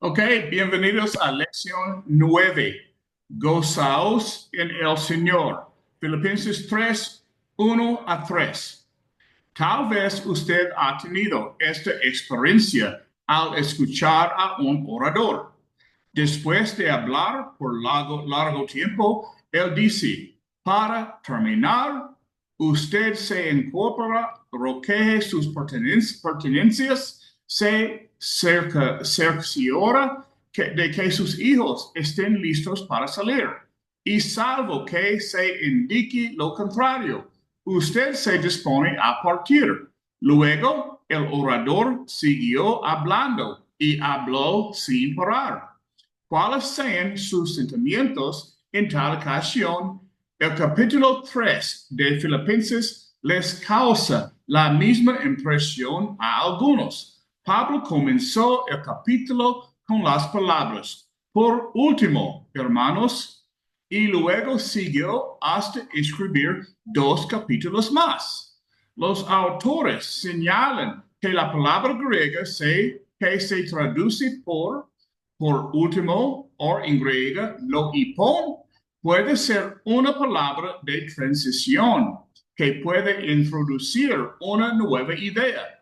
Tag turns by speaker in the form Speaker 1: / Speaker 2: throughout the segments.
Speaker 1: Ok, bienvenidos a lección 9. Gozaos en el Señor. Filipenses 3, 1 a 3. Tal vez usted ha tenido esta experiencia al escuchar a un orador. Después de hablar por largo tiempo, él dice, para terminar, usted se incorpora, recoge sus pertenencias, se cerciora de que sus hijos estén listos para salir. Y salvo que se indique lo contrario, usted se dispone a partir. Luego el orador siguió hablando y habló sin parar. ¿Cuáles sean sus sentimientos en tal ocasión? El capítulo 3 de Filipenses les causa la misma impresión a algunos. Pablo comenzó el capítulo con las palabras, por último, hermanos, y luego siguió hasta escribir 2 capítulos más. Los autores señalan que la palabra griega que se traduce por último, o en griega, lo hipón, puede ser una palabra de transición que puede introducir una nueva idea.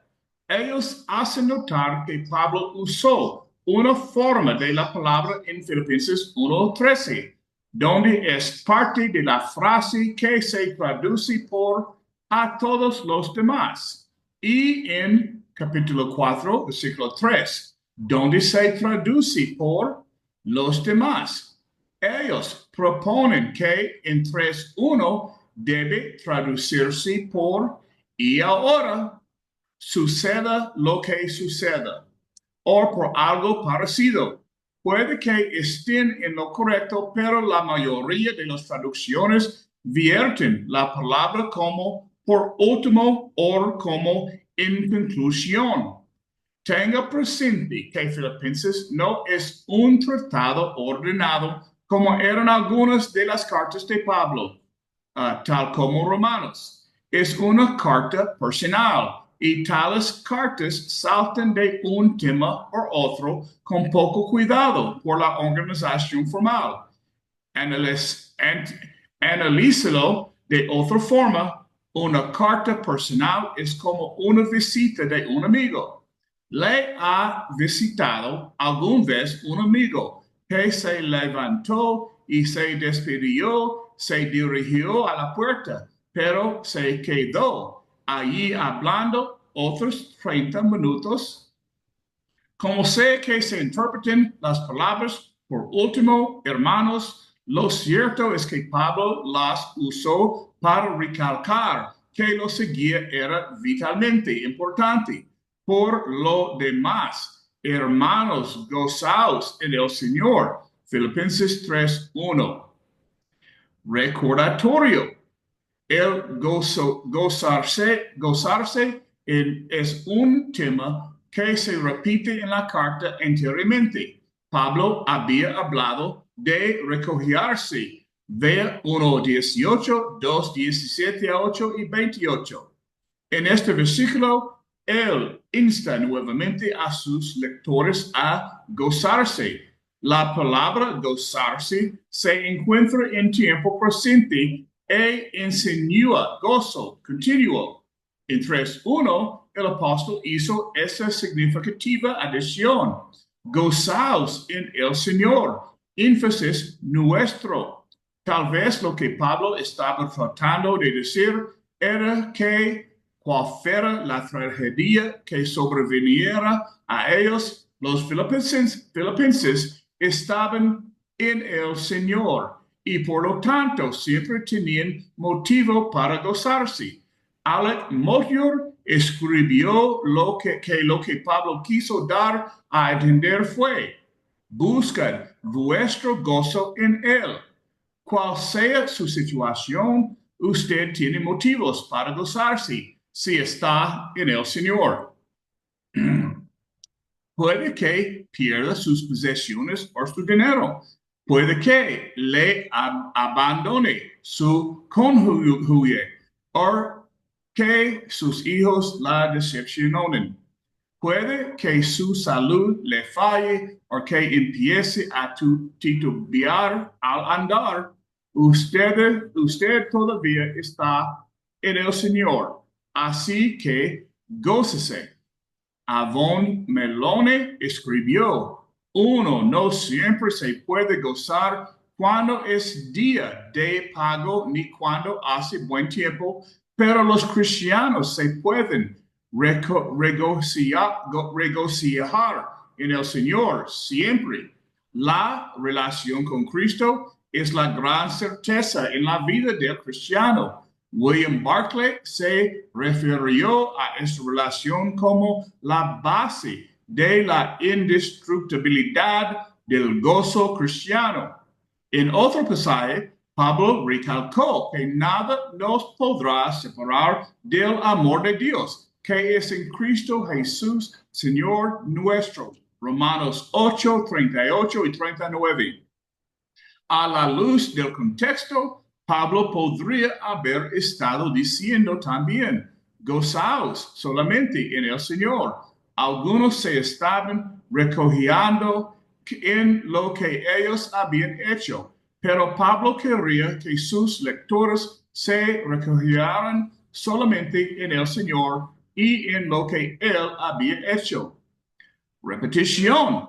Speaker 1: Ellos hacen notar que Pablo usó una forma de la palabra en Filipenses 1:13, donde es parte de la frase que se traduce por a todos los demás. Y en capítulo 4, versículo 3, donde se traduce por los demás. Ellos proponen que en 3:1 debe traducirse por y ahora suceda lo que suceda, o por algo parecido. Puede que estén en lo correcto, pero la mayoría de las traducciones vierten la palabra como por último o como en conclusión. Tenga presente que Filipenses no es un tratado ordenado como eran algunas de las cartas de Pablo, tal como Romanos. Es una carta personal y tales cartas saltan de un tema a otro con poco cuidado por la organización formal. Analízalo de otra forma. Una carta personal es como una visita de un amigo. ¿Le ha visitado alguna vez un amigo que se levantó y se despidió, se dirigió a la puerta, pero se quedó allí hablando otros 30 minutos? Como sé que se interpreten las palabras por último, hermanos, lo cierto es que Pablo las usó para recalcar que lo seguía era vitalmente importante. Por lo demás, hermanos, gozaos en el Señor. Filipenses 3:1. Recordatorio. El gozarse es un tema que se repite en la carta anteriormente. Pablo había hablado de recogerse. Vea 1:18, 2:17 a 8 y 28. En este versículo, él insta nuevamente a sus lectores a gozarse. La palabra gozarse se encuentra en tiempo presente e insinúa gozo continuo. En 3:1, el apóstol hizo esa significativa adición. Gozaos en el Señor. Énfasis nuestro. Tal vez lo que Pablo estaba tratando de decir era que cual fuera la tragedia que sobreviniera a ellos, los filipenses estaban en el Señor y por lo tanto siempre tenían motivo para gozarse. Alec Motyer escribió lo que Pablo quiso dar a entender fue: buscad vuestro gozo en él. Cual sea su situación, usted tiene motivos para gozarse si está en el Señor. Puede que pierda sus posesiones o su dinero. Puede que le abandone su cónyuge o que sus hijos la decepcionen. Puede que su salud le falle o que empiece a titubear al andar. Usted todavía está en el Señor. Así que gócese. Avon Melone escribió, uno no siempre se puede gozar cuando es día de pago ni cuando hace buen tiempo, pero los cristianos se pueden regocijar en el Señor siempre. La relación con Cristo es la gran certeza en la vida del cristiano. William Barclay se refirió a esta relación como la base de la indestructibilidad del gozo cristiano. En otro pasaje, Pablo recalcó que nada nos podrá separar del amor de Dios, que es en Cristo Jesús, Señor nuestro. Romanos 8, 38 y 39. A la luz del contexto, Pablo podría haber estado diciendo también, gozaos solamente en el Señor. Algunos se estaban regocijando en lo que ellos habían hecho, pero Pablo quería que sus lectores se regocijaran solamente en el Señor y en lo que él había hecho. Repetición.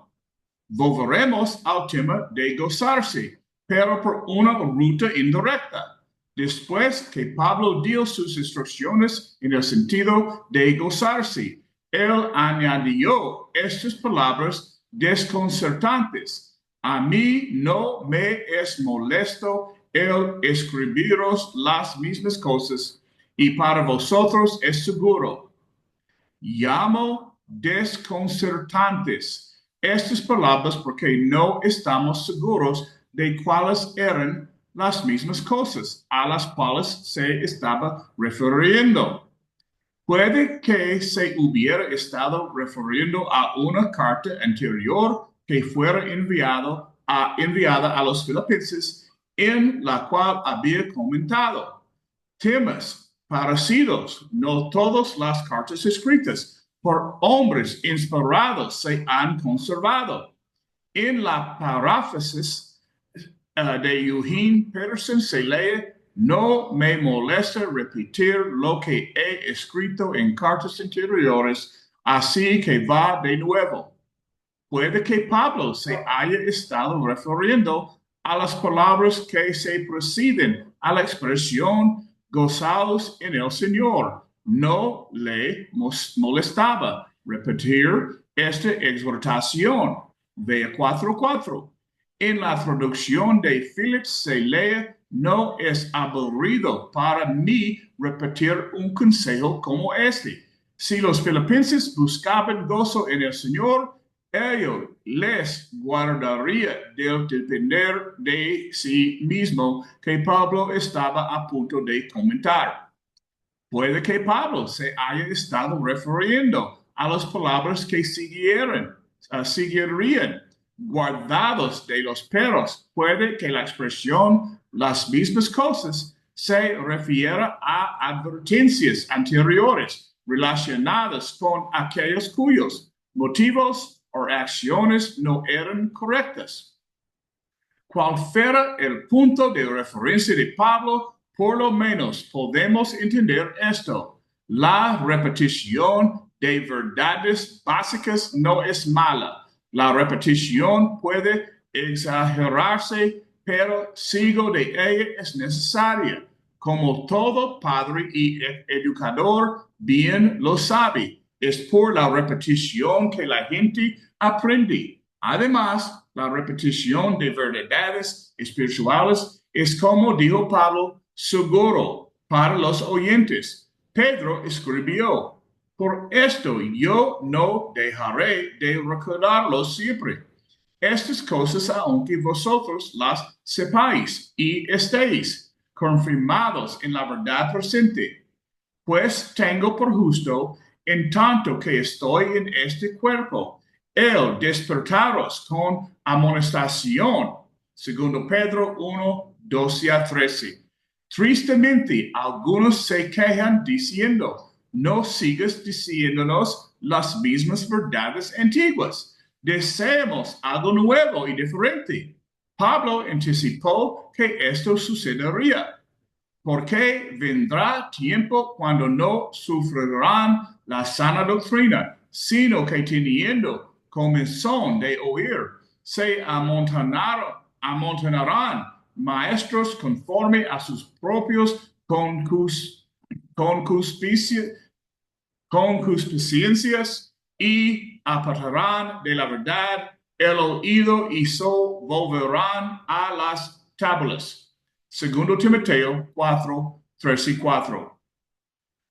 Speaker 1: Volveremos al tema de gozarse, pero por una ruta indirecta. Después que Pablo dio sus instrucciones en el sentido de gozarse, él añadió estas palabras desconcertantes. A mí no me es molesto el escribiros las mismas cosas, y para vosotros es seguro. Llamo desconcertantes estas palabras porque no estamos seguros de cuáles eran las mismas cosas a las cuales se estaba refiriendo. Puede que se hubiera estado refiriendo a una carta anterior que fuera enviada a los filipenses, en la cual había comentado temas parecidos. No todas las cartas escritas por hombres inspirados se han conservado. En la paráfrasis de Eugene Peterson se lee, no me molesta repetir lo que he escrito en cartas anteriores, así que va de nuevo. Puede que Pablo se haya estado refiriendo a las palabras que se preceden a la expresión gozaos en el Señor. No le molestaba repetir esta exhortación. Vea 4:4. En la traducción de Phillips se lee, no es aburrido para mí repetir un consejo como este. Si los filipenses buscaban gozo en el Señor, ello les guardaría del depender de sí mismo que Pablo estaba a punto de comentar. Puede que Pablo se haya estado refiriendo a las palabras que seguirían, guardados de los perros. Puede que la expresión las mismas cosas se refiera a advertencias anteriores relacionadas con aquellos cuyos motivos o acciones no eran correctas. Cual fuera el punto de referencia de Pablo, por lo menos podemos entender esto. La repetición de verdades básicas no es mala. La repetición puede exagerarse, pero sigo de ella es necesaria. Como todo padre y educador bien lo sabe, es por la repetición que la gente aprende. Además, la repetición de verdades espirituales es, como dijo Pablo, seguro para los oyentes. Pedro escribió, por esto yo no dejaré de recordarlo siempre. Estas cosas aunque vosotros las sepáis y estéis confirmados en la verdad presente. Pues tengo por justo, en tanto que estoy en este cuerpo, el despertaros con amonestación. Segundo Pedro 1, 12 a 13. Tristemente, algunos se quejan diciendo, no sigas diciéndonos las mismas verdades antiguas. Deseamos algo nuevo y diferente. Pablo anticipó que esto sucedería, porque vendrá tiempo cuando no sufrirán la sana doctrina, sino que teniendo comezón de oír, se amontonarán maestros conforme a sus propios concupiscencias y apartarán de la verdad el oído y se volverán a las tablas. Segundo Timoteo 4, 3 y 4.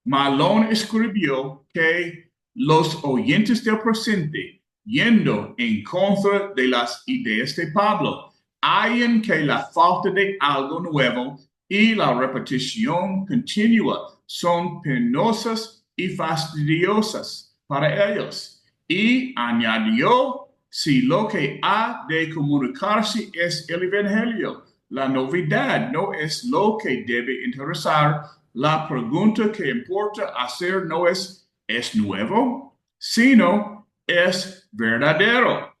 Speaker 1: Malón escribió que los oyentes del presente, yendo en contra de las ideas de Pablo, hallan que la falta de algo nuevo y la repetición continua son penosas y fastidiosas para ellos. Y añadió, si lo que ha de comunicarse es el Evangelio, la novedad no es lo que debe interesar. La pregunta que importa hacer no es nuevo, sino es verdadero.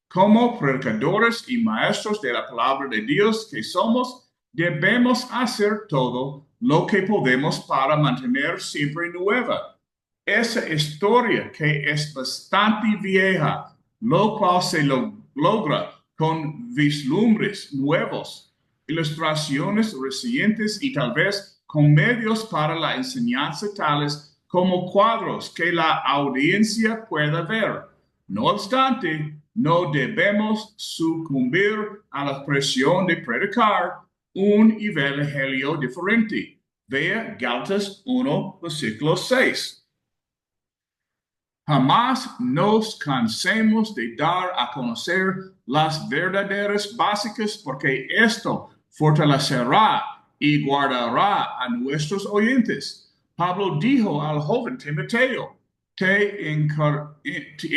Speaker 1: Como predicadores y maestros de la palabra de Dios que somos, debemos hacer todo lo que podemos para mantener siempre nueva esa historia que es bastante vieja, lo cual se logra con vislumbres nuevos, ilustraciones recientes y tal vez con medios para la enseñanza tales como cuadros que la audiencia pueda ver. No obstante, no debemos sucumbir a la presión de predicar un evangelio diferente. Vea Gálatas 1, versículo 6. Jamás nos cansemos de dar a conocer las verdaderas básicas porque esto fortalecerá y guardará a nuestros oyentes. Pablo dijo al joven Timoteo, te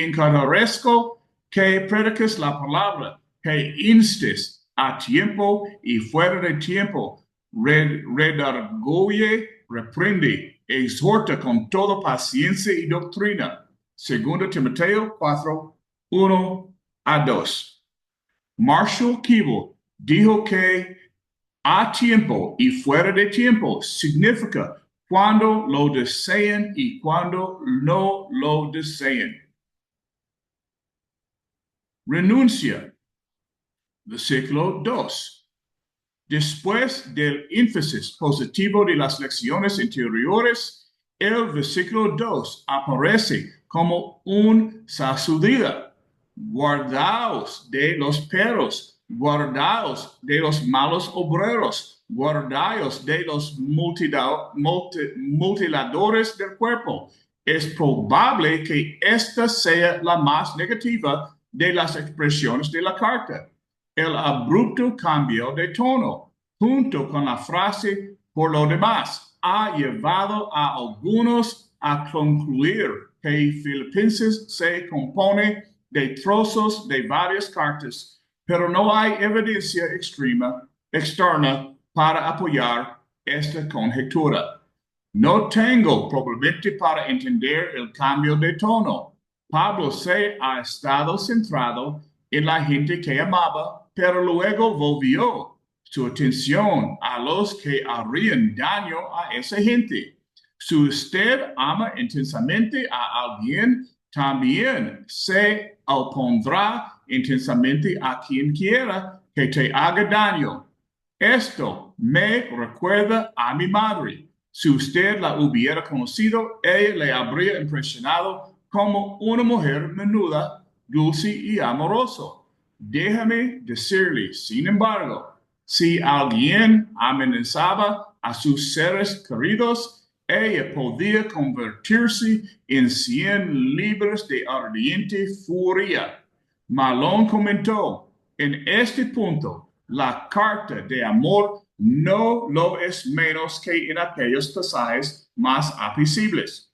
Speaker 1: encarezco que prediques la palabra, que instes a tiempo y fuera de tiempo, redarguye, reprende, exhorta con toda paciencia y doctrina. Segundo Timoteo 4, 1 a 2. Marshall Keeble dijo que a tiempo y fuera de tiempo significa cuando lo desean y cuando no lo desean. Renuncia. Versículo 2. Después del énfasis positivo de las lecciones anteriores, el versículo 2 aparece como un sacudida. Guardaos de los perros, guardaos de los malos obreros, guardaos de los mutiladores del cuerpo. Es probable que esta sea la más negativa de las expresiones de la carta. El abrupto cambio de tono, junto con la frase por lo demás, ha llevado a algunos a concluir que Filipenses se compone de trozos de varias cartas, pero no hay evidencia externa para apoyar esta conjetura. No tengo probablemente para entender el cambio de tono. Pablo se ha estado centrado en la gente que amaba, pero luego volvió su atención a los que harían daño a esa gente. Si usted ama intensamente a alguien, también se opondrá intensamente a quien quiera que te haga daño. Esto me recuerda a mi madre. Si usted la hubiera conocido, ella le habría impresionado como una mujer menuda, dulce y amorosa. Déjame decirle, sin embargo, si alguien amenazaba a sus seres queridos, ella podía convertirse en 100 libras de ardiente furia. Malone comentó, en este punto, la carta de amor no lo es menos que en aquellos pasajes más apacibles.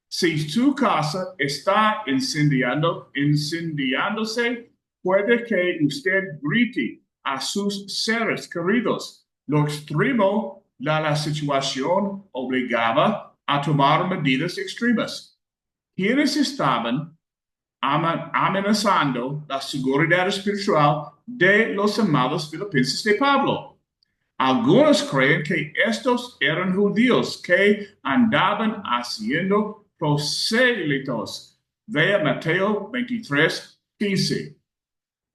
Speaker 1: Si su casa está incendiándose, puede que usted grite a sus seres queridos. Lo extremo de la situación obligaba a tomar medidas extremas. quienes estaban amenazando la seguridad espiritual de los amados filipenses de Pablo. Algunos creen que estos eran judíos que andaban haciendo prosélitos. Vea Mateo 23:15.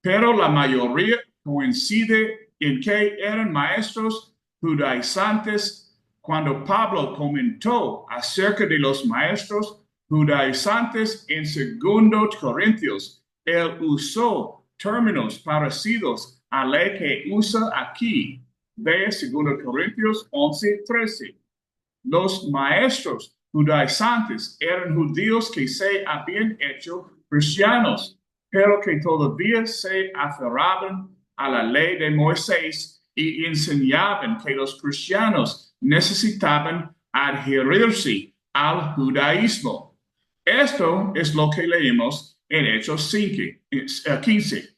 Speaker 1: Pero la mayoría coincide en que eran maestros judaizantes. Cuando Pablo comentó acerca de los maestros judaizantes en 2 Corintios, él usó términos parecidos a la que usa aquí. Ve 2 Corintios 11:13. Los maestros judaizantes eran judíos que se habían hecho cristianos, pero que todavía se aferraban a la ley de Moisés y enseñaban que los cristianos necesitaban adherirse al judaísmo. Esto es lo que leemos en Hechos 15.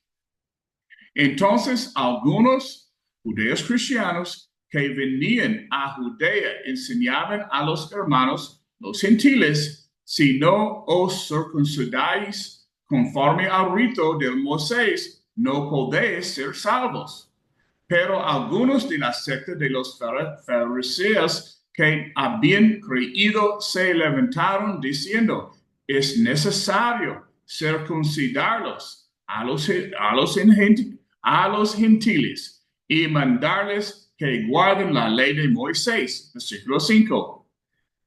Speaker 1: Entonces, algunos judíos cristianos que venían a Judea enseñaban a los hermanos, los gentiles, si no os circuncidáis conforme al rito de Moisés, no podéis ser salvos. Pero algunos de la secta de los fariseos que habían creído se levantaron diciendo, es necesario circuncidarlos a los gentiles y mandarles que guarden la ley de Moisés. Versículo 5.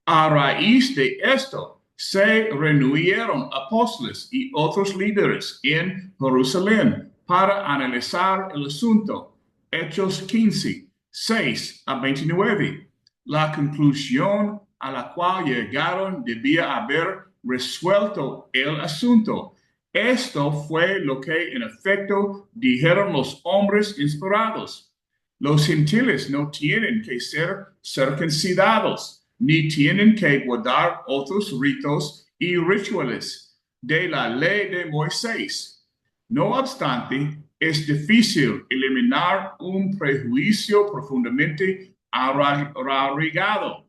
Speaker 1: A raíz de esto, se reunieron apóstoles y otros líderes en Jerusalén para analizar el asunto. Hechos 15, 6-29. La conclusión a la cual llegaron debía haber resuelto el asunto. Esto fue lo que en efecto dijeron los hombres inspirados. Los gentiles no tienen que ser circuncidados, ni tienen que guardar otros ritos y rituales de la ley de Moisés. No obstante, es difícil eliminar un prejuicio profundamente arraigado.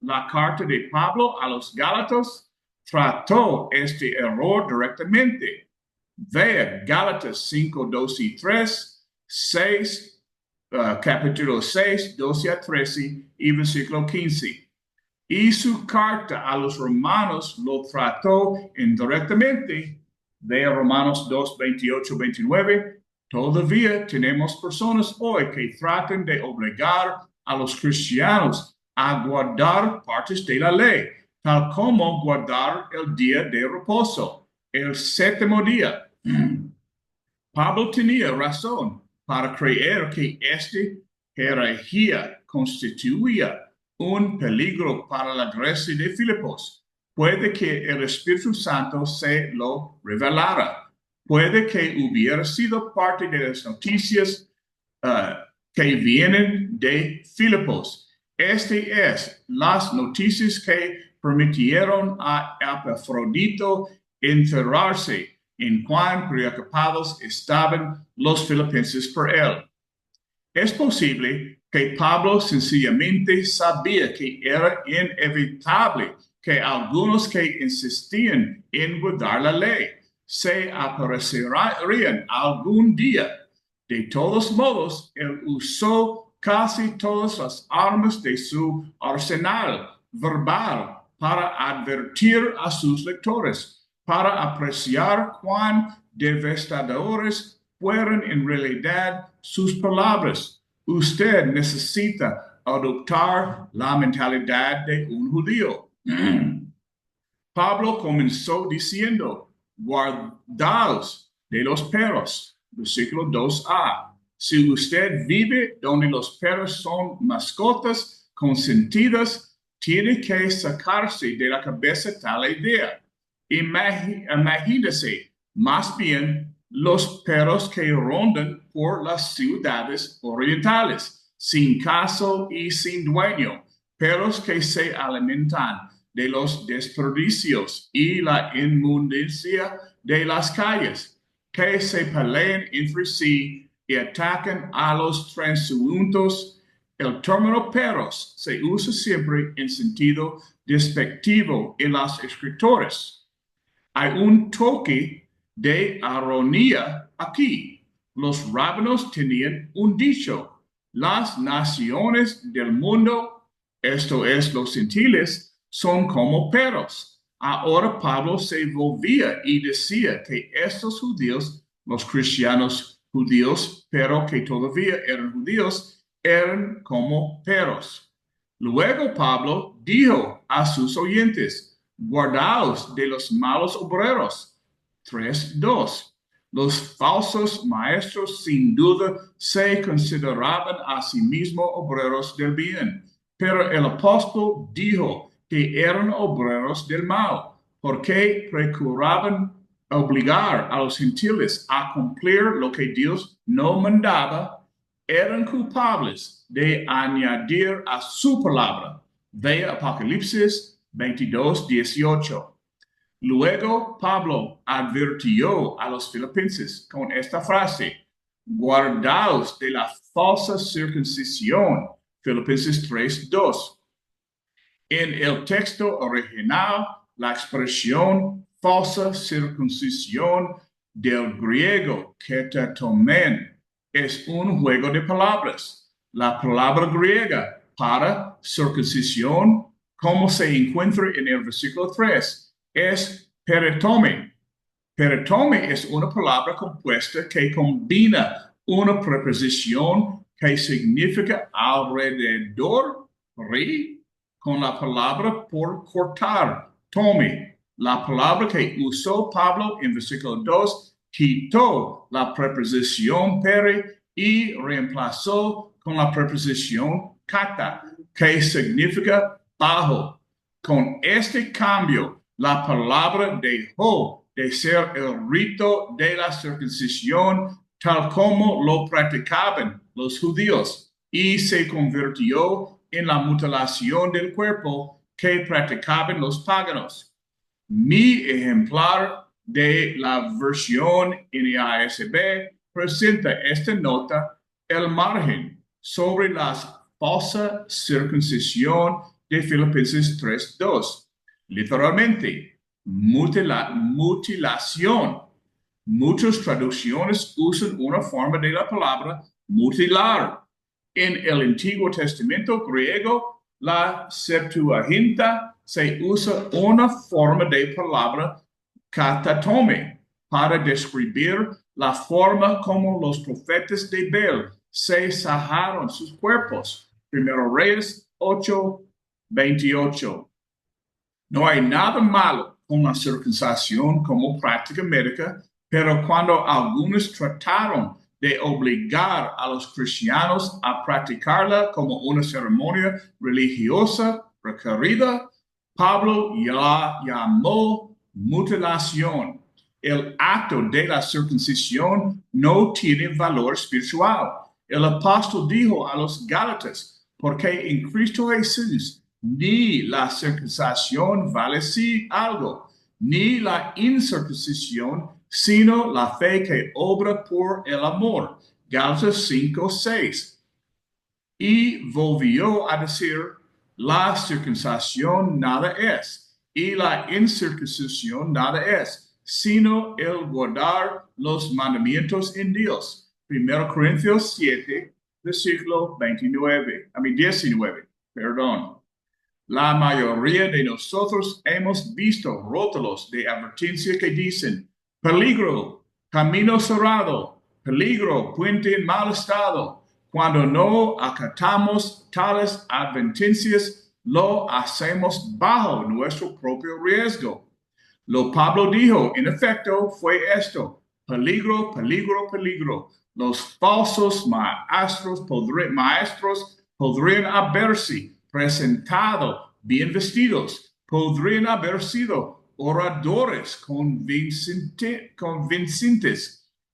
Speaker 1: La carta de Pablo a los Gálatas trató este error directamente. Vea Gálatas 5, 2 y 3, 6, capítulo 6, 12 a 13 y versículo 15. Y su carta a los romanos lo trató indirectamente. Vea Romanos 2, 28, 29. Todavía tenemos personas hoy que tratan de obligar a los cristianos a guardar partes de la ley, tal como guardar el día de reposo, el séptimo día. Pablo tenía razón para creer que esta herejía constituía un peligro para la iglesia de Filipos. Puede que el Espíritu Santo se lo revelara. Puede que hubiera sido parte de las noticias que vienen de Filipos. Este es las noticias que permitieron a Epafrodito enterrarse en cuán preocupados estaban los filipenses por él. Es posible que Pablo sencillamente sabía que era inevitable que algunos que insistían en guardar la ley se aparecerían algún día. De todos modos, él usó casi todas las armas de su arsenal verbal para advertir a sus lectores, para apreciar cuán devastadores fueron en realidad sus palabras. Usted necesita adoptar la mentalidad de un judío. Pablo comenzó diciendo, guardaos de los perros. Versículo 2a. Si usted vive donde los perros son mascotas consentidas, tiene que sacarse de la cabeza tal idea. Imagínese más bien los perros que rondan por las ciudades orientales, sin casa y sin dueño, perros que se alimentan de los desperdicios y la inmundicia de las calles, que se pelean entre sí y atacan a los transeúntes. El término perros se usa siempre en sentido despectivo en las escrituras. Hay un toque de ironía aquí. Los rabinos tenían un dicho: las naciones del mundo, esto es, los gentiles, son como perros. Ahora Pablo se volvía y decía que estos judíos, los cristianos judíos, pero que todavía eran judíos, eran como perros. Luego Pablo dijo a sus oyentes: guardaos de los malos obreros. 3:2. Los falsos maestros sin duda se consideraban a sí mismos obreros del bien, pero el apóstol dijo que eran obreros del mal, porque procuraban obligar a los gentiles a cumplir lo que Dios no mandaba. Eran culpables de añadir a su palabra. De Apocalipsis 22:18. Luego Pablo advirtió a los filipenses con esta frase: guardaos de la falsa circuncisión. Filipenses 3:2. En el texto original, la expresión falsa circuncisión del griego ketatomen es un juego de palabras. La palabra griega para circuncisión, como se encuentra en el versículo 3, es peritome. Peritome es una palabra compuesta que combina una preposición que significa alrededor, con la palabra por cortar, tome. La palabra que usó Pablo en versículo 2 quitó la preposición peri y reemplazó con la preposición kata, que significa bajo. Con este cambio, la palabra dejó de ser el rito de la circuncisión tal como lo practicaban los judíos y se convirtió en la mutilación del cuerpo que practicaban los paganos. Mi ejemplar de la versión NASB presenta esta nota al margen sobre la falsa circuncisión de Filipenses 3:2. Literalmente, mutilación. Muchas traducciones usan una forma de la palabra mutilar. En el Antiguo Testamento griego, la Septuaginta, se usa una forma de palabra katatome para describir la forma como los profetas de Bel se sajaron sus cuerpos. Primero Reyes 8:28. No hay nada malo con la circuncisión como práctica médica, pero cuando algunos trataron de obligar a los cristianos a practicarla como una ceremonia religiosa requerida, Pablo la llamó mutilación. El acto de la circuncisión no tiene valor espiritual. El apóstol dijo a los Gálatas: porque en Cristo Jesús ni la circuncisión vale algo, ni la incircuncisión, sino la fe que obra por el amor. Gálatas 5:6. Y volvió a decir: la circuncisión nada es, y la incircuncisión nada es, sino el guardar los mandamientos en Dios. 1 Corintios 7, versículo 19, perdón. La mayoría de nosotros hemos visto rótulos de advertencia que dicen: peligro, camino cerrado, peligro, puente en mal estado. Cuando no acatamos tales advertencias, lo hacemos bajo nuestro propio riesgo. Lo Pablo dijo, en efecto, fue esto: peligro, peligro, peligro. Los falsos maestros podrían haberse presentado bien vestidos, podrían haber sido oradores convincentes,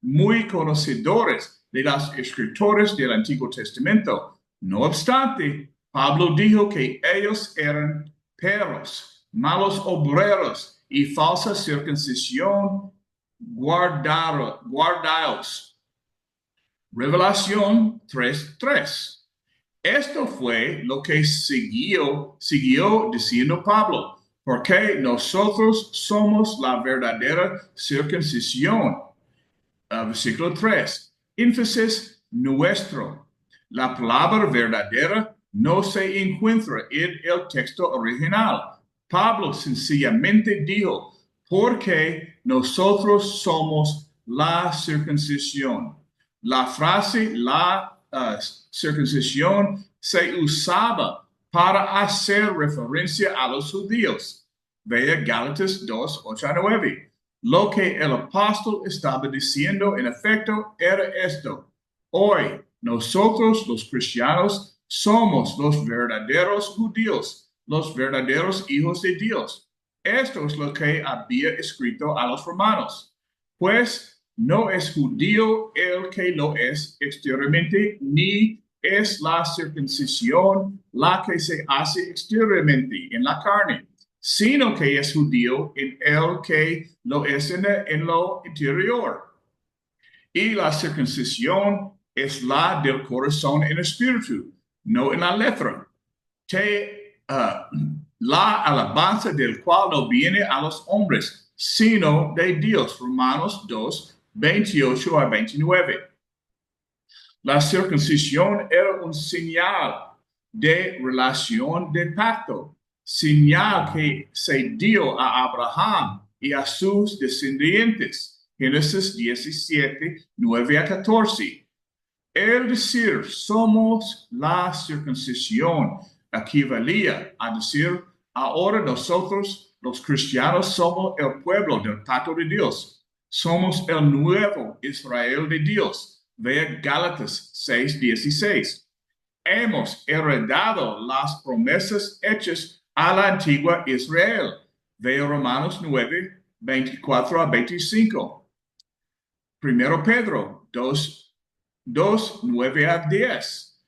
Speaker 1: muy conocedores de las escrituras del Antiguo Testamento. No obstante, Pablo dijo que ellos eran perros, malos obreros y falsa circuncisión guardaos. Revelación 3:3. Esto fue lo que siguió diciendo Pablo: porque nosotros somos la verdadera circuncisión. Versículo 3. Énfasis nuestro. La palabra verdadera no se encuentra en el texto original. Pablo sencillamente dijo, porque nosotros somos la circuncisión. La frase la circuncisión se usaba para hacer referencia a los judíos. Vea Gálatas 2, 8 a 9. Lo que el apóstol estaba diciendo en efecto era esto. Hoy nosotros los cristianos somos los verdaderos judíos, los verdaderos hijos de Dios. Esto es lo que había escrito a los romanos. Pues no es judío el que lo es exteriormente, ni es la circuncisión la que se hace exteriormente en la carne, sino que es judío en el que lo es en lo interior. Y la circuncisión es la del corazón en espíritu, no en la letra. La alabanza del cual no viene a los hombres, sino de Dios. Romanos 2, 28 a 29. La circuncisión era un señal de relación de pacto, señal que se dio a Abraham y a sus descendientes. Génesis 17, 9 a 14. El decir somos la circuncisión equivalía a decir ahora nosotros los cristianos somos el pueblo del pacto de Dios. Somos el nuevo Israel de Dios. Vea Gálatas 6:16. Hemos heredado las promesas hechas a la antigua Israel. Vea Romanos 9, 24 a 25. Primero Pedro 2, 9 a 10.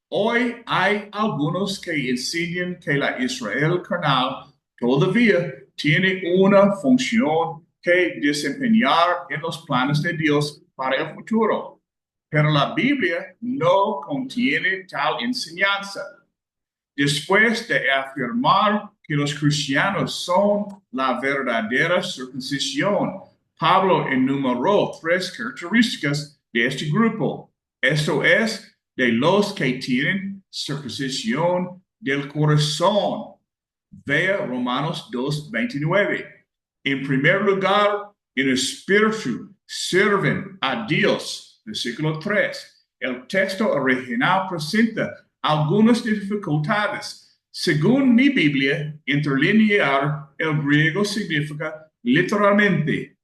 Speaker 1: Hoy hay algunos que enseñan que la Israel carnal todavía tiene una función que desempeñar en los planes de Dios para el futuro. Pero la Biblia no contiene tal enseñanza. Después de afirmar que los cristianos son la verdadera circuncisión, Pablo enumeró 3 características de este grupo. Esto es, de los que tienen circuncisión del corazón. Vea Romanos 2:29. En primer lugar, en espíritu sirven a Dios. Versículo 3. El texto original presenta algunas dificultades. Según mi Biblia, interlinear el griego significa literalmente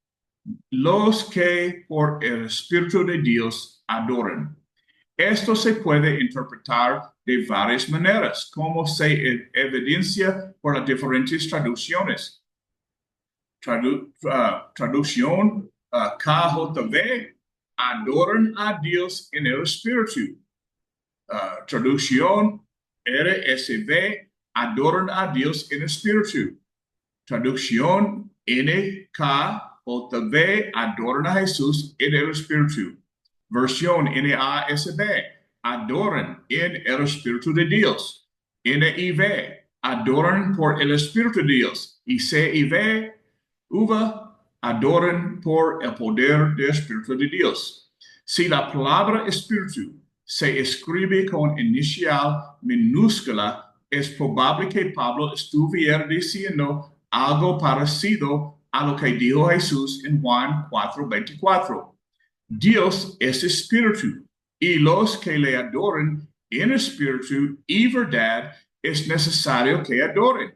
Speaker 1: los que por el Espíritu de Dios adoran. Esto se puede interpretar de varias maneras, como se evidencia por las diferentes traducciones. Traducción KJV, adoran a Dios en el Espíritu. Traducción RSV, adoran a Dios en Espíritu. Traducción NKJV, adoran a Jesús en el Espíritu. Versión NASB, adoran en el Espíritu de Dios. NIV, adoran por el Espíritu de Dios. Y CIV, adoran por el poder del Espíritu de Dios. Si la palabra Espíritu se escribe con inicial minúscula, es probable que Pablo estuviera diciendo algo parecido a lo que dijo Jesús en Juan 4:24. Dios es espíritu, y los que le adoren en espíritu y verdad es necesario que adoren.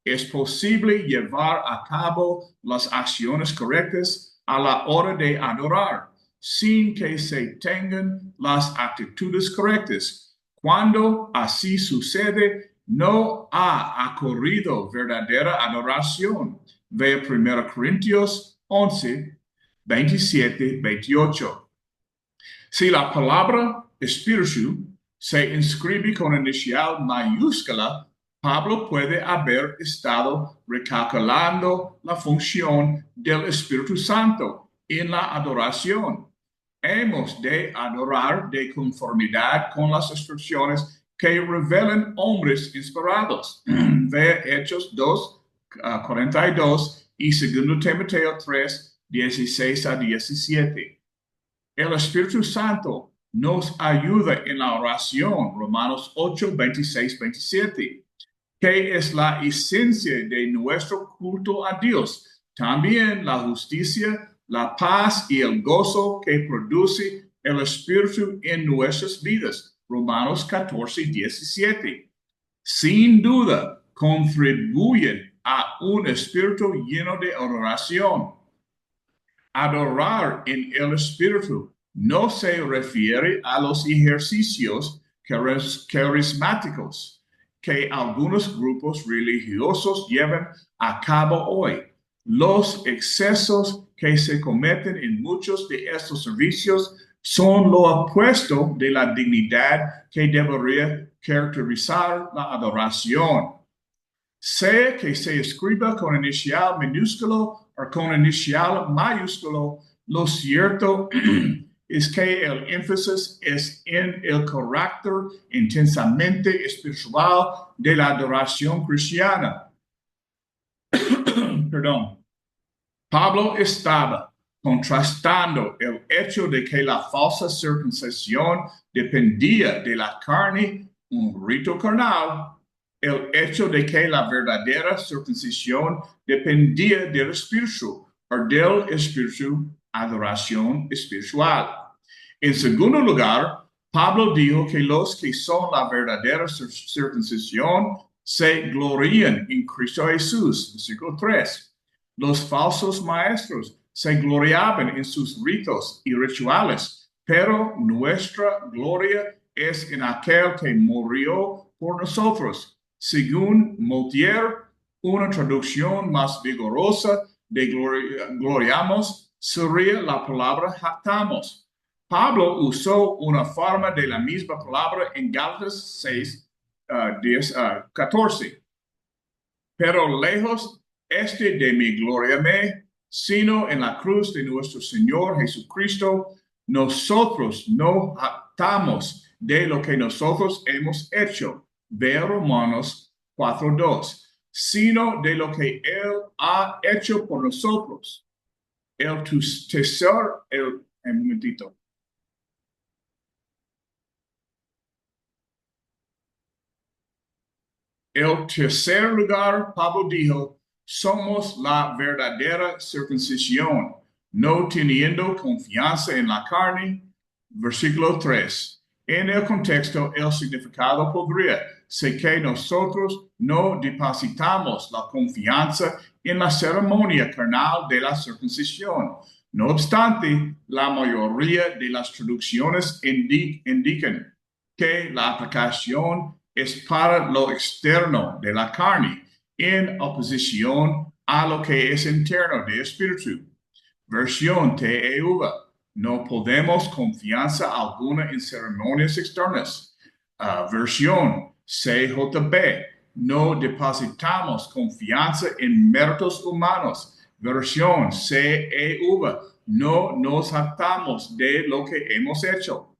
Speaker 1: Es posible llevar a cabo las acciones correctas a la hora de adorar, sin que se tengan las actitudes correctas. Cuando así sucede, no ha ocurrido verdadera adoración. Ve 1 Corintios 11, 27, 28. Si la palabra espíritu se inscribe con inicial mayúscula, Pablo puede haber estado recalculando la función del Espíritu Santo en la adoración. Hemos de adorar de conformidad con las instrucciones que revelan hombres inspirados. Ve Hechos 2, 42 y 2 Timoteo 3, 16 a 17. El Espíritu Santo nos ayuda en la oración, Romanos 8, 26, 27, que es la esencia de nuestro culto a Dios. También la justicia, la paz y el gozo que produce el Espíritu en nuestras vidas, Romanos 14, 17. Sin duda, contribuyen a un espíritu lleno de adoración. Adorar en el espíritu no se refiere a los ejercicios carismáticos que algunos grupos religiosos llevan a cabo hoy. Los excesos que se cometen en muchos de estos servicios son lo opuesto de la dignidad que debería caracterizar la adoración. Sea que se escriba con inicial minúsculo o con inicial mayúsculo, lo cierto es que el énfasis es en el carácter intensamente espiritual de la adoración cristiana. Perdón. Pablo estaba contrastando el hecho de que la falsa circuncisión dependía de la carne, un rito carnal, el hecho de que la verdadera circuncisión dependía del espíritu o del espíritu, adoración espiritual. En segundo lugar, Pablo dijo que los que son la verdadera circuncisión se glorían en Cristo Jesús, versículo 3. Los falsos maestros se gloriaban en sus ritos y rituales, pero nuestra gloria es en aquel que murió por nosotros. Según Moutier, una traducción más vigorosa de gloriamos sería la palabra jactamos. Pablo usó una forma de la misma palabra en Gálatas 6, 14. Pero lejos de mi gloria sino en la cruz de nuestro Señor Jesucristo, nosotros no jactamos de lo que nosotros hemos hecho, ve Romanos 4:2, sino de lo que Él ha hecho por nosotros. El tesoro, un momentito. El tercer lugar, Pablo dijo, somos la verdadera circuncisión, no teniendo confianza en la carne. Versículo 3. En el contexto, el significado podría ser que nosotros no depositamos la confianza en la ceremonia carnal de la circuncisión. No obstante, la mayoría de las traducciones indican que la aplicación es para lo externo de la carne, en oposición a lo que es interno de espíritu. Versión TEV. No podemos confianza alguna en ceremonias externas. Versión CJB. No depositamos confianza en méritos humanos. Versión CEV. No nos jactamos de lo que hemos hecho.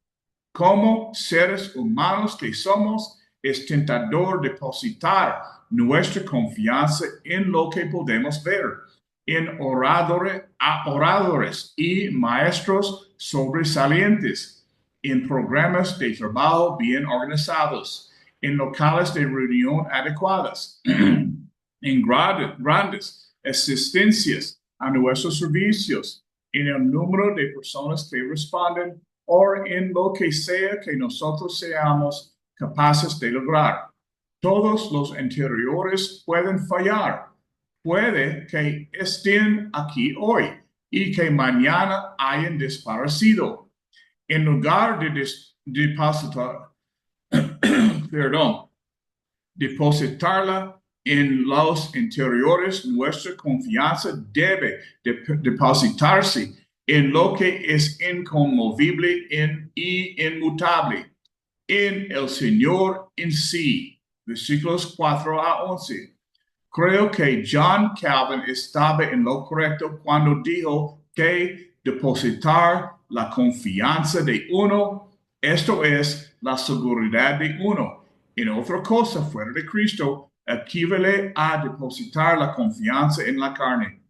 Speaker 1: Como seres humanos que somos, es tentador depositar nuestra confianza en lo que podemos ver, en oradores y maestros sobresalientes, en programas de trabajo bien organizados, en locales de reunión adecuadas, en grandes asistencias a nuestros servicios, en el número de personas que responden o en lo que sea que nosotros seamos capaces de lograr. Todos los anteriores pueden fallar. Puede que estén aquí hoy y que mañana hayan desaparecido. En lugar de depositarla en los interiores, nuestra confianza debe depositarse en lo que es inconmovible y inmutable, en el Señor en sí. Versículos 4 a 11. Creo que John Calvin estaba en lo correcto cuando dijo que depositar la confianza de uno, esto es la seguridad de uno, en otra cosa fuera de Cristo, equivale a depositar la confianza en la carne.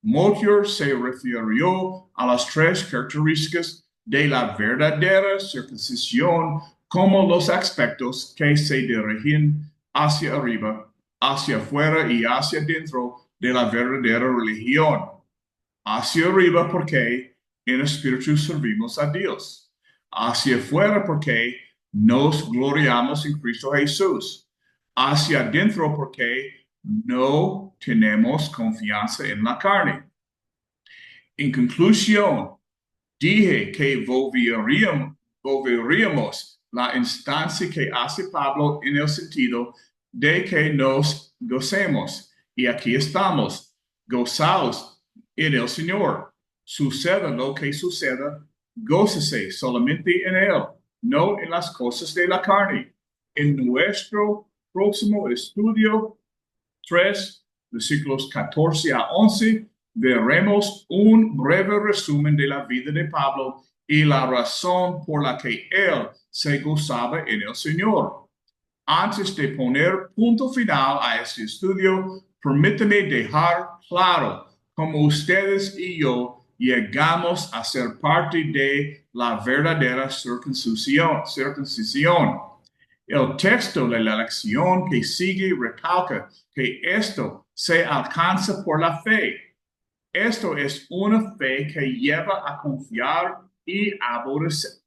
Speaker 1: Moutier se refirió a las tres características de la verdadera circuncisión como los aspectos que se dirigen hacia arriba, hacia afuera y hacia dentro de la verdadera religión. Hacia arriba porque en espíritu servimos a Dios. Hacia afuera porque nos gloriamos en Cristo Jesús. Hacia adentro porque no tenemos confianza en la carne. En conclusión, dije que volveríamos la instancia que hace Pablo en el sentido de que nos gocemos. Y aquí estamos, gozados en el Señor. Suceda lo que suceda, gócese solamente en Él, no en las cosas de la carne. En nuestro próximo estudio, 3, versículos 14 a 11, veremos un breve resumen de la vida de Pablo y la razón por la que él se gozaba en el Señor. Antes de poner punto final a este estudio, permítame dejar claro cómo ustedes y yo llegamos a ser parte de la verdadera circuncisión. El texto de la lección que sigue recalca que esto se alcanza por la fe. Esto es una fe que lleva a confiar y a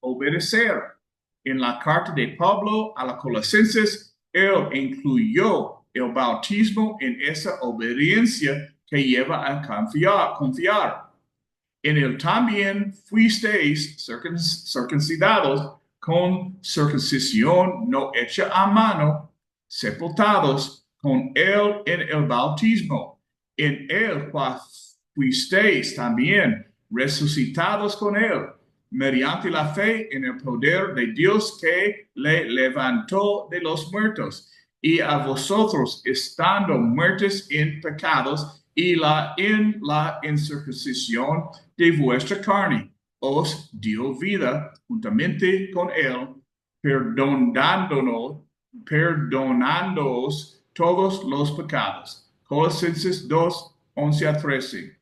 Speaker 1: obedecer. En la carta de Pablo a los Colosenses, él incluyó el bautismo en esa obediencia que lleva a confiar. En él también fuisteis circuncidados con circuncisión no hecha a mano, sepultados con él en el bautismo. En él fuisteis también resucitados con él, mediante la fe en el poder de Dios que le levantó de los muertos. Y a vosotros, estando muertos en pecados y en la incircuncisión de vuestra carne, os dio vida juntamente con él, perdonándoos todos los pecados. Colosenses 2, 11 a 13.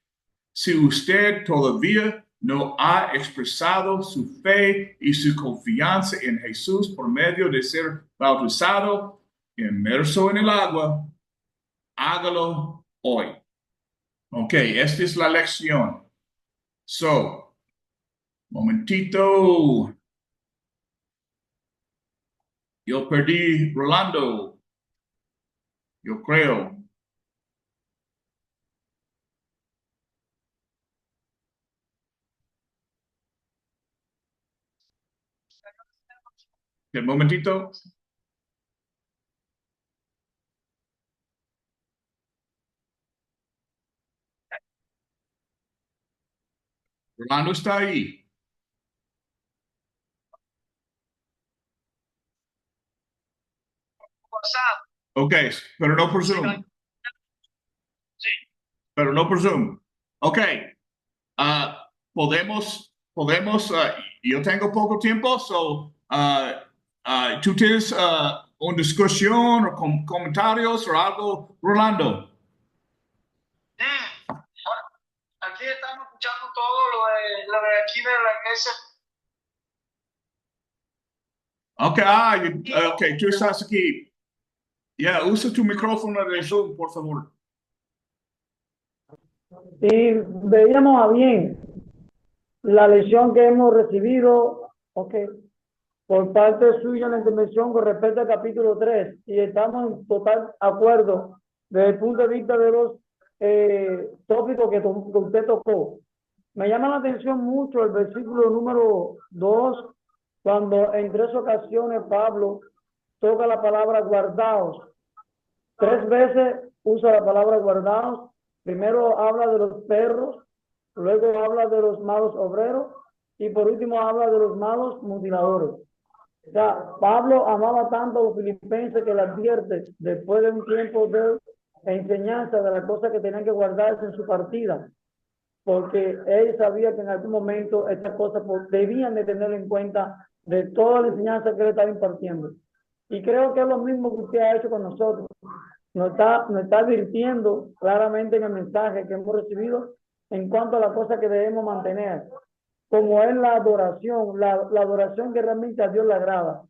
Speaker 1: Si usted todavía no ha expresado su fe y su confianza en Jesús por medio de ser bautizado, inmerso en el agua, hágalo hoy. Ok, esta es la lección. Momentito. Yo perdí Rolando. Yo creo. Un momentito. Rolando está ahí. Ok, pero no por Zoom. Sí. Pero no por Zoom. Ok. Podemos, yo tengo poco tiempo, ¿tú tienes una discusión o comentarios o algo, Rolando?
Speaker 2: Sí, aquí estamos escuchando todo lo de aquí de la iglesia.
Speaker 1: Ok, tú estás aquí. Usa tu micrófono de Zoom, por favor.
Speaker 3: Y veíamos a bien la lección que hemos recibido, por parte suya en la intervención con respecto al capítulo 3, y estamos en total acuerdo desde el punto de vista de los tópicos que usted tocó. Me llama la atención mucho el versículo número 2, cuando en 3 ocasiones Pablo toca la palabra guardaos. 3 veces usa la palabra guardaos. Primero habla de los perros, luego habla de los malos obreros y por último habla de los malos mutiladores. O sea, Pablo amaba tanto a los filipenses que le advierte después de un tiempo de enseñanza de las cosas que tenían que guardarse en su partida, porque él sabía que en algún momento estas cosas debían de tener en cuenta de toda la enseñanza que él estaba impartiendo. Y creo que es lo mismo que usted ha hecho con nosotros. nos está advirtiendo claramente en el mensaje que hemos recibido en cuanto a la cosa que debemos mantener, como es la adoración, la adoración que realmente a Dios le agrada.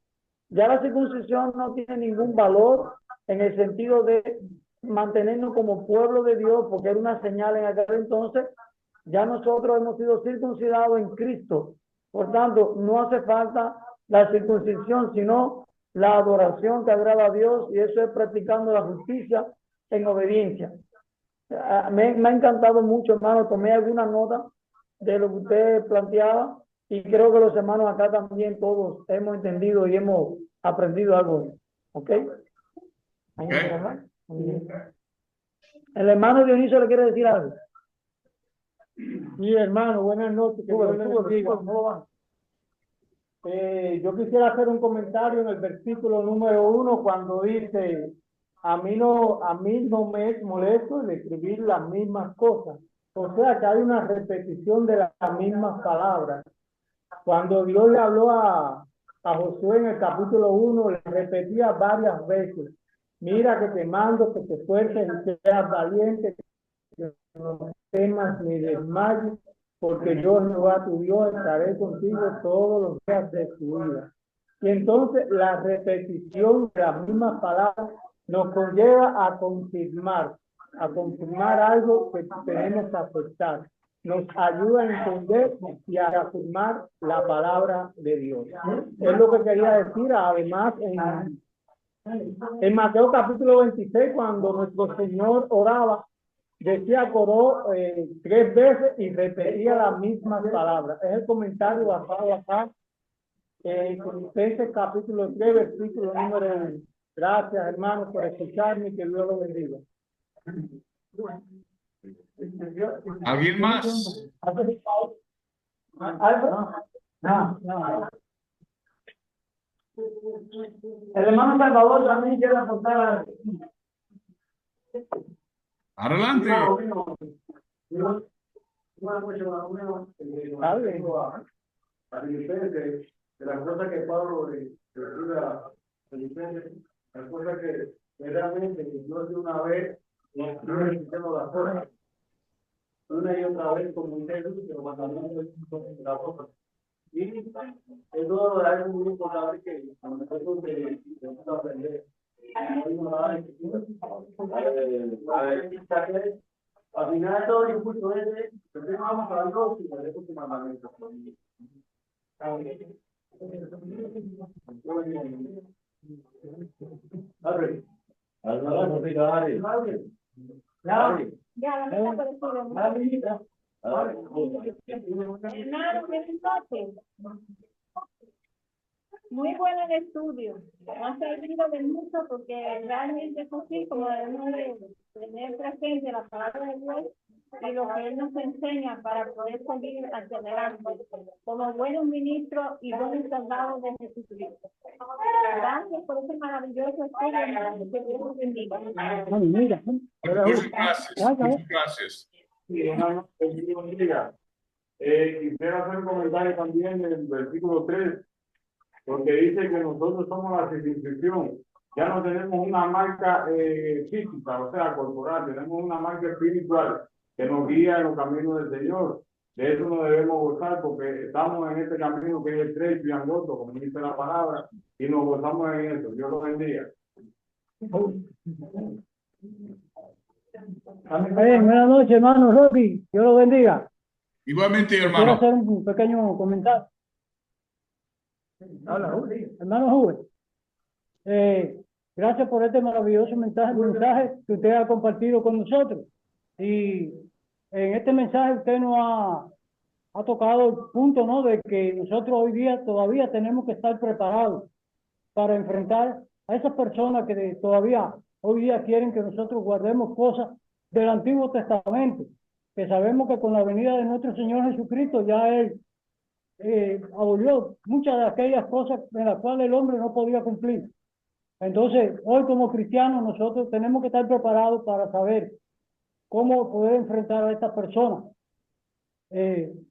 Speaker 3: Ya la circuncisión no tiene ningún valor en el sentido de mantenernos como pueblo de Dios, porque era una señal en aquel entonces. Ya nosotros hemos sido circuncidados en Cristo. Por tanto, no hace falta la circuncisión, sino la adoración que agrada a Dios, y eso es practicando la justicia en obediencia. Me ha encantado mucho, hermano. Tomé alguna nota de lo que usted planteaba y creo que los hermanos acá también todos hemos entendido y hemos aprendido algo. ¿Ok?
Speaker 1: Okay.
Speaker 3: El hermano Dionisio le quiere decir algo.
Speaker 4: Sí, hermano, buenas noches. Que Dios le bendiga. Yo quisiera hacer un comentario en el versículo número 1 cuando dice, a mí no me es molesto el escribir las mismas cosas. O sea que hay una repetición de las mismas palabras. Cuando Dios le habló a Josué en el capítulo 1, le repetía varias veces, mira que te mando que te esfuerces y que seas valiente, que no temas ni desmayes, porque yo, Jehová tu Dios, estaré contigo todos los días de tu vida. Y entonces la repetición de las mismas palabras nos conlleva a confirmar algo que tenemos que aceptar. Nos ayuda a entender y a afirmar la palabra de Dios. Es lo que quería decir. Además, en Mateo capítulo 26, cuando nuestro Señor oraba, decía coró 3 veces y repetía las mismas palabras. Es el comentario basado acá en Filipenses capítulo 3, versículo número 1. Gracias, hermanos, por escucharme y que Dios lo bendiga.
Speaker 1: ¿Alguien más?
Speaker 3: No. El hermano Salvador también quiere aportar algo.
Speaker 1: Adelante.
Speaker 5: De las cosas que Pablo le escribe a Filipenses, las cosas que realmente Dios de una vez nos escribe diciendo las cosas una y otra vez como un dedo, pero mandamiento de la boca. Y eso es algo muy importante que nosotros debemos aprender. Al final de todo el impulso ese, entonces vamos a Dios y le dejo su mandamiento.
Speaker 6: Muy bueno el estudio, me ha servido de mucho porque realmente es así como debemos de tener presente la palabra de Dios y lo que Él nos enseña para poder seguir hacia adelante como buenos ministros y buenos soldados de Jesucristo. Gracias por ese maravilloso estudio, que Dios los bendiga.
Speaker 1: Muchas gracias. Muchas gracias.
Speaker 5: Quisiera hacer un comentario también en el versículo 3, porque dice que nosotros somos la circuncisión. Ya no tenemos una marca física, o sea, corporal, tenemos una marca espiritual que nos guía en los caminos del Señor. De eso nos debemos gozar porque estamos en este camino que es estrecho y angosto, como dice la palabra, y nos gozamos en eso. Dios lo bendiga.
Speaker 4: Buenas noches, hermano Rocky. Dios lo bendiga.
Speaker 1: Igualmente,
Speaker 4: Quiero
Speaker 1: hermano.
Speaker 4: hacer un pequeño comentario. Hermano Juve, gracias por este maravilloso mensaje que usted ha compartido con nosotros. Y en este mensaje usted nos ha tocado el punto, ¿no?, de que nosotros hoy día todavía tenemos que estar preparados para enfrentar a esas personas que todavía hoy día quieren que nosotros guardemos cosas del Antiguo Testamento, que sabemos que con la venida de nuestro Señor Jesucristo ya Él abolió muchas de aquellas cosas en las cuales el hombre no podía cumplir. Entonces, hoy como cristianos nosotros tenemos que estar preparados para saber cómo poder enfrentar a estas personas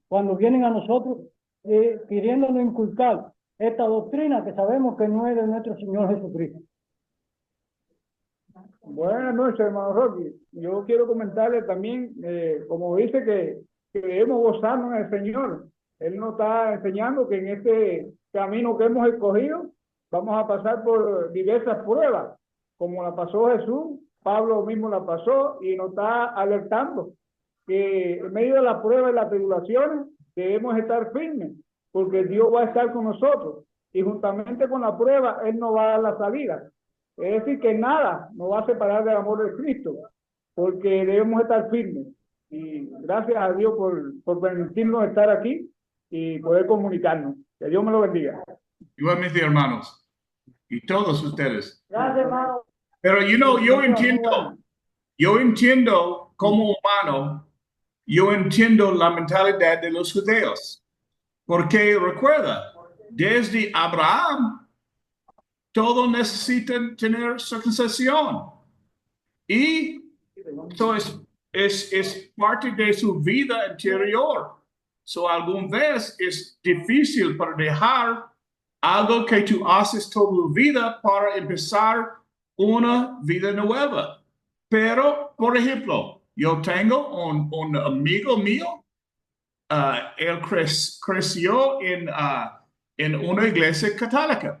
Speaker 4: cuando vienen a nosotros queriéndonos inculcar esta doctrina que sabemos que no es de nuestro Señor Jesucristo. Buenas noches, hermano Rocky. Yo quiero comentarle también, como dice que debemos gozarnos en el Señor. Él nos está enseñando que en este camino que hemos escogido vamos a pasar por diversas pruebas, como la pasó Jesús, Pablo mismo la pasó y nos está alertando que en medio de la prueba y las tribulaciones debemos estar firmes, porque Dios va a estar con nosotros y juntamente con la prueba Él nos va a dar la salida. Es decir, que nada nos va a separar del amor de Cristo, porque debemos estar firmes. Y gracias a Dios por permitirnos estar aquí y poder comunicarnos. Que Dios me lo bendiga.
Speaker 1: Igualmente, hermanos, y todos ustedes.
Speaker 3: Gracias, hermano.
Speaker 1: Pero, yo entiendo como humano, yo entiendo la mentalidad de los judeos. Porque recuerda, desde Abraham, todos necesitan tener circuncisión. Y eso es parte de su vida interior. So, alguna vez es difícil para dejar algo que tú haces toda tu vida para empezar una vida nueva. Pero, por ejemplo, yo tengo un amigo mío, él creció en una iglesia católica.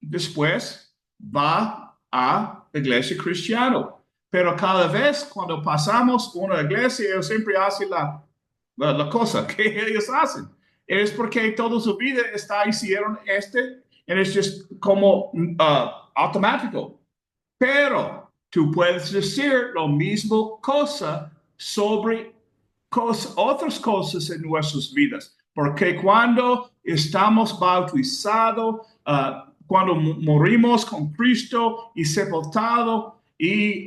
Speaker 1: Después va a la iglesia cristiana. Pero cada vez cuando pasamos una iglesia, ellos siempre hacen la cosa que ellos hacen. Es porque toda su vida hicieron y es como automático. Pero tú puedes decir lo mismo cosa sobre otras cosas en nuestras vidas. Porque cuando estamos bautizados, cuando morimos con Cristo y sepultado y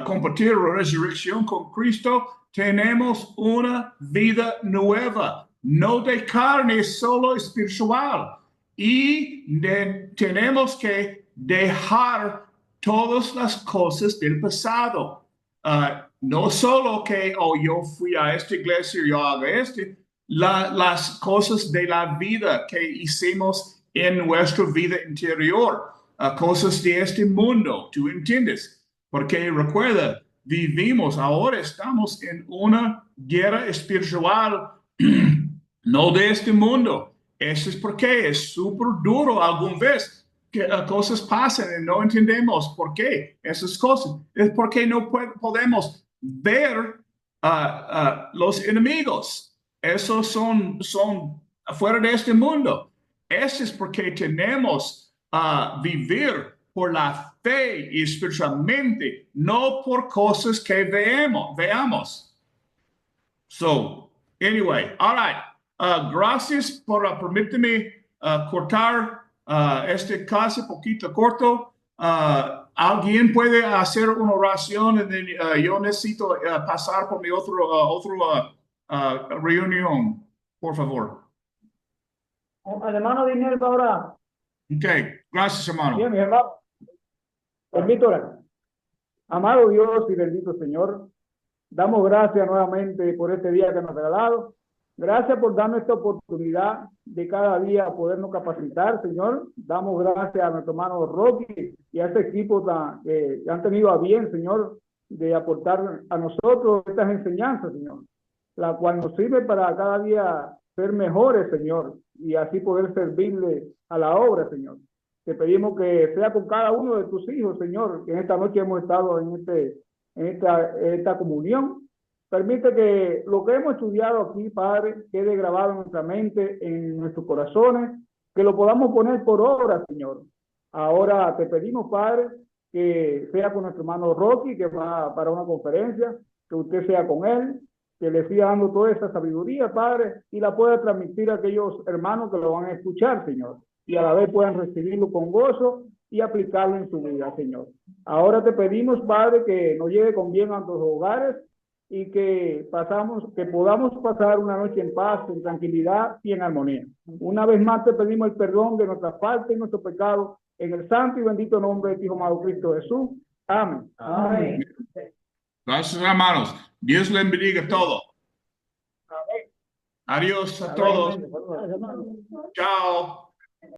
Speaker 1: compartir la resurrección con Cristo, tenemos una vida nueva, no de carne, solo espiritual. Y tenemos que dejar todas las cosas del pasado. No solo que yo fui a esta iglesia y yo hago las cosas de la vida que hicimos en nuestra vida interior, cosas de este mundo, ¿tú entiendes? Porque recuerda, ahora estamos en una guerra espiritual, no de este mundo. Eso es porque es súper duro alguna vez que cosas pasan y no entendemos por qué esas cosas. Es porque no podemos ver los enemigos. Esos son afuera de este mundo. Eso es porque tenemos vivir por la fe y espiritualmente, no por cosas que veamos. So, anyway, all right. Gracias por permitirme cortar este caso poquito corto. ¿Alguien puede hacer una oración? Yo necesito pasar por mi otra reunión, por favor.
Speaker 3: Al hermano Dinel ahora.
Speaker 1: Ok, gracias, hermano.
Speaker 4: Bien, mi hermano. Permítame. Amado Dios y bendito Señor, damos gracias nuevamente por este día que nos ha regalado. Gracias por darnos esta oportunidad de cada día podernos capacitar, Señor. Damos gracias a nuestro hermano Rocky y a este equipo que han tenido a bien, Señor, de aportar a nosotros estas enseñanzas, Señor, la cual nos sirve para cada día ser mejores, Señor, y así poder servirle a la obra, Señor. Te pedimos que sea con cada uno de tus hijos, Señor, que en esta noche hemos estado en esta comunión. Permite que lo que hemos estudiado aquí, Padre, quede grabado en nuestra mente, en nuestros corazones, que lo podamos poner por obra, Señor. Ahora te pedimos, Padre, que sea con nuestro hermano Rocky, que va para una conferencia, que usted sea con él, que le siga dando toda esa sabiduría, Padre, y la pueda transmitir a aquellos hermanos que lo van a escuchar, Señor, y a la vez puedan recibirlo con gozo y aplicarlo en su vida, Señor. Ahora te pedimos, Padre, que nos lleve con bien a nuestros hogares y que podamos pasar una noche en paz, en tranquilidad y en armonía. Una vez más te pedimos el perdón de nuestras faltas y nuestros pecados en el santo y bendito nombre de tu Hijo amado Cristo Jesús. Amén.
Speaker 3: Amén.
Speaker 1: Gracias, hermanos. Dios les bendiga a todos. Adiós a todos. Chao.